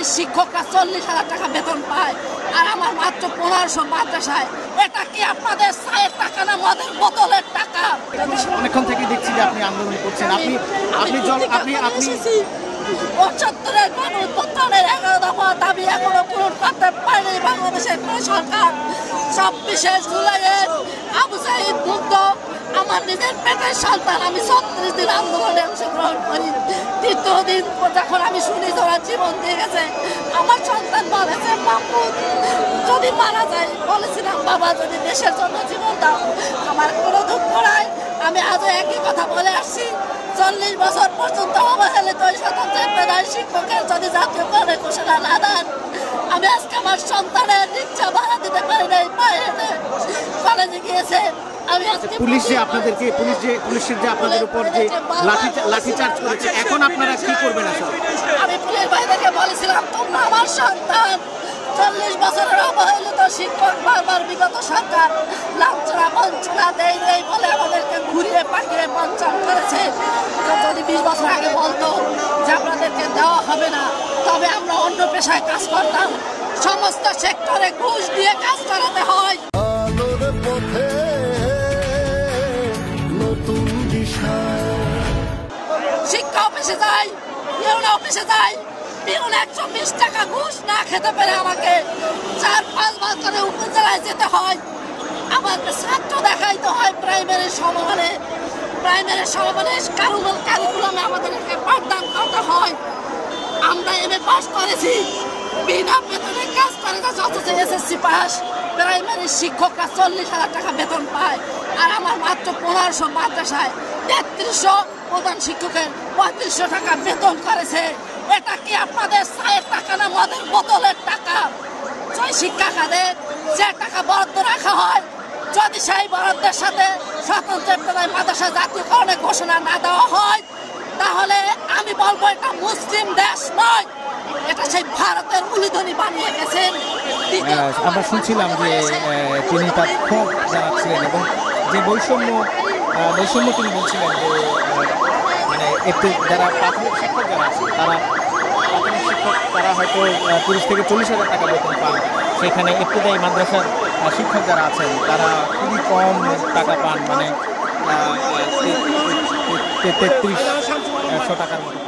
Primary শিক্ষকরা 40,000 টাকা বেতন পায়, আর আমার মাত্র 1500 মাদ্রাসায়। এটা কি আপনাদের চায়ের টাকা না মদের বোতলের টাকা? অনেকক্ষণ থেকে দেখছি যে আপনি আন্দোলন করছেন। আপনি ৭৫-এর গণঅভ্যুত্থানের 11 দফা দাবি এখনো পূরণ করতে পারেনি বাংলাদেশের কোন সরকার। ২৪শে জুলাইয়ের আবু সাঈদ মুগ্ধ আমার নিজের পেটের সন্তান। আমি ৩৬ দিন আন্দোলনে অংশগ্রহণ করি। তৃতীয় দিন যখন আমি শুনি তোরা জীবন দিয়ে গেছে, আমার সন্তান বলেছে মাহমুদ যদি মারা যায়, বলেছিলাম বাবা যদি দেশের জন্য জীবন দাও। আমার কোনো দুঃখ নাই, আমি আজও একই কথা বলে আসছি। ৪০ বছর পর্যন্ত অবহেলিত ওই স্বতন্ত্র পেশায় শিক্ষকের যদি জাতীয়করণের ঘোষণা না দেন, আমি আজকে আমার সন্তানের রিক্সা ভাড়া দিতে পারি নাই, পায়ে কলেজে গিয়েছে। আমি পুলিশ যে আপনাদেরকে পুলিশের যে আপনাদের উপর যে লাঠিচার্জ করেছে, এখন আপনারা কি করবেন আসলে? আমি পুলিশ ভাইদেরকে বলেছিলাম তোমরা আমার সন্তান ৪০ বছরের অবহেলিত শিক্ষক, বারবার বিগত সরকার লাঞ্ছনা বঞ্চনা দেয় বলে আমাদেরকে ঘুরিয়ে পাকিয়ে বঞ্চন করেছে। যদি ২০ বছর আগে বলতো যে আপনাদেরকে দেওয়া হবে না, তবে আমরা অন্য পেশায় কাজ করতাম। সমস্ত সেক্টরে ঘুষ দিয়ে কাজ করাতে হয়। শিক্ষা অফিসে যাই, ইউনো অফিসে যাই, পিউন ১২০ টাকা ঘুষ না খেতে পেরে আমাকে ৪-৫ বার করে উপজেলায় যেতে হয়। আমাকে ছাত্র দেখাইতে হয় প্রাইমারি সমমানে কারিকুলামে আমাদেরকে পাঠদান করতে হয়। আমরা এমএ পাস করেছি, বিনা বেতনে কাজ করে যাচ্ছে, অথচ এসএসসি পাস। প্রাইমারি শিক্ষকরা ৪০,000 টাকা বেতন পায়, আর আমার মাত্র 1500 মাদ্রাসায় ৩৩০০ প্রধান শিক্ষকের ৩৫০০ টাকা বেতন করেছে। এটা কি আপনাদের চায়ের টাকা না মদের বোতলের টাকা? শিক্ষা খাতে যে টাকা বরাদ্দ রাখা হয়, যদি সেই বরাদ্দের সাথে স্বতন্ত্র মাদ্রাসা জাতীয়করণের ঘোষণা না দেওয়া হয়, তাহলে আমি বলবো এটা মুসলিম দেশ নয়, এটা সেই ভারতের উলিধ্বনি বানিয়ে গেছেন। আমরা শুনছিলাম যে তিনি তার ক্ষোভ জানাচ্ছিলেন এবং যে বৈষম্য তিনি বলছিলেন যে মানে একটু যারা প্রাথমিক শিক্ষক যারা আছে তারা হয়তো ৩০ থেকে ৪০,000 টাকা বেতন পান, সেখানে ইবতেদায়ী মাদ্রাসার শিক্ষক যারা আছেন তারা খুবই কম টাকা পান, মানে ৩৩০০ টাকার মতো।